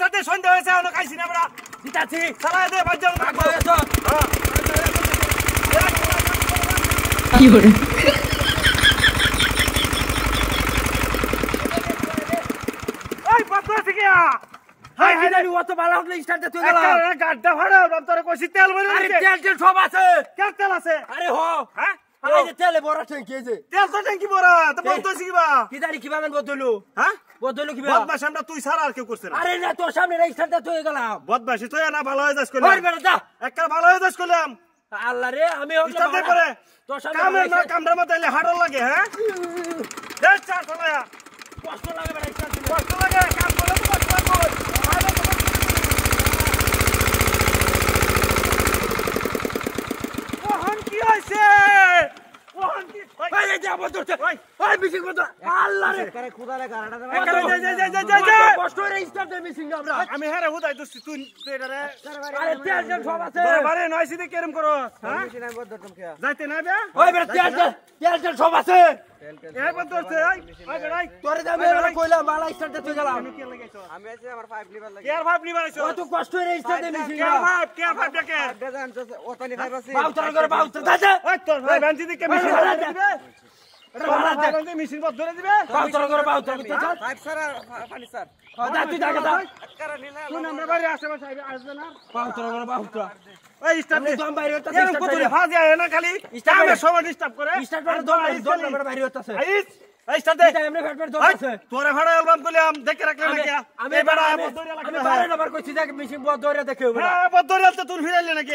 সাথে সন্ধ্যা হয়েছে এখনো খাইছি না আমরা দিতাছি চালাই দে বাজে কি করে ওই পাতলা থেকে হাই হাই জানি ও তো ভালো হলো স্টার্টে তুই গেল গাড্ডা ভাড়া তোরে কইছি তেল ভরে আরে তেল সব আছে কেন তেল আছে আরে হো হ্যাঁ আরে যে তেলে বড় ট্যাঙ্কি আছে তেল তো ট্যাঙ্কি বড় তো বলতো শিখবা কি জানি কিভাবে বদলু হ্যাঁ বদলু কিভাবে বদমাশ আমরা তুই সারা আর কেউ করছ না আরে না তোর সামনে এই স্টার্টে তুই গেলাম বদমাশি তুই না ভালো হয়ে যাস কইলাম ওই বেটা যা একটা ভালো হয়ে যাস কইলাম আল্লাহ রে আমি স্টার্টে করে তোর সামনে কামের না কামড়া মত এলে হাড় লাগে হ্যাঁ দে চা চলা কষ্ট লাগে বেটা স্টার্টে কষ্ট লাগে কাম করলে তো কষ্ট লাগে ওহন কি হইছে ওহন কি ভাই এই যে আবার ধরছে ভাই মিশিং মত আল্লাহ রে করে খোদা রে গাড়াটা যা কষ্ট রে স্টার্টে মিশিং আমরা আমি হেরে হুদাই দছি তুই রে আরে তেল সব আছে বারে নয় সিধে কেরম করো হ্যাঁ মিশিং আমি বদ ধরতাম কে যাইতে না বে ওই বেটা তেল সব আছে এর বদ ধরছে ওই বেড়াই তোরে যাবে এরা কইলা মালা স্টার্টে তুই গেলাম আমি কি লাগাইছো আমি আছি আমার 5 লিভার লাগে কেয়ার 5 লিভার আইছো তো কষ্ট রে স্টার্টে মিশিং কেয়ার 5 দেখে বেজান তো ওতানি 5 আছে বাউতর করে বাউতর দাদা ওই তোর ভাই বানজি দিকে মিশিং দিবে এটা ভাড়া দে মেশিন বদ ধরে দিবে বাউতর করে বাউতর করতে চল পাইপ স্যার পানি স্যার দা তুই জায়গা দা আটকারা নিলা কোন আমরা বাড়ি আসে সাহেব আসবে না বাউতর করে বাউতর ওই স্টার্ট দে দম বাইরে হচ্ছে এর কত ফাজ যায় না খালি স্টার্ট সব ডিস্টার্ব করে স্টার্ট করে দম বাইরে হচ্ছে এই স্টার্ট দে এমনি ফেট দম আছে তোরে ভাড়া অ্যালবাম কইলাম দেখে রাখলে নাকি আমি ভাড়া বদ ধরে লাগবে আমি 12 নাম্বার কইছি দেখ মেশিন বদ ধরে দেখে বড় হ্যাঁ বদ ধরে তো তুই ফিরাইলে নাকি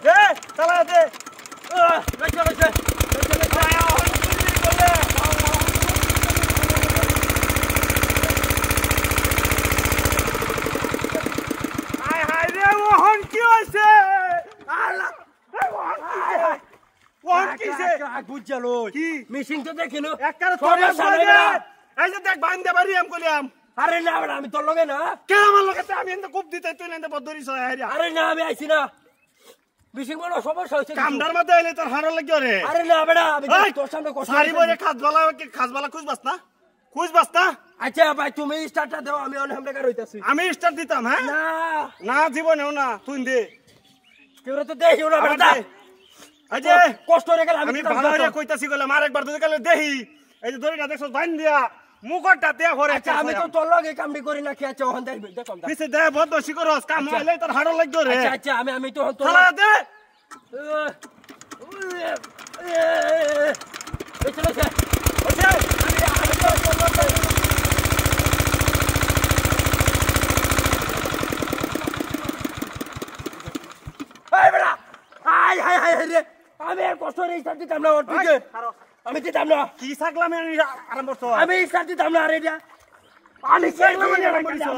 এ চালা দে চল চল মিশিং তো দেখিলো আরে না আমি তোর লগে না কে আমার লগে আমি এত খুব দিতে তুই এত বদরি আরে না আমি আইছি না মিশিং বড় সমস্যা হইছে কামদার মধ্যে এলে তোর হাড় লাগে রে আরে না বেটা আমি তোর সামনে কথা সারি বলে খাসবালা খুঁজবাস না আচ্ছা ভাই তুমি স্টার্টটা দাও আমি অন হামলে কার হইতাছি আমি স্টার্ট দিতাম হ্যাঁ না না জীবনেও না তুই দে কেউ তো দেখিও না বেটা আজে কষ্ট রে গেল আমি ভালো হইয়া কইতাছি গেলাম আরেকবার দুই গেলে দেহি এই যে দড়িটা দেখছস বাইন দিয়া মুখটা তে করে আচ্ছা আমি তো তোর লগে কামড়ি করি না কি আচ্ছা ওহন দেখবি দেখম দা পিছে দে বদশি করস কাম হইলে তোর হাড় লাগতো রে আচ্ছা আচ্ছা আমি তো তোর চলা দে এই চলো যা ওছে আমি তো তোর লগে এই বড়া হাই হাই হাই রে আমি আর কষ্ট রে স্টার্ট দিতাম না ওর দিকে আমি দিতাম না কি ছাগলাম আমি আরম্ভ করছো আমি স্টার্ট দিতাম না আরে এটা আমি ছাগলাম আরম্ভ করছি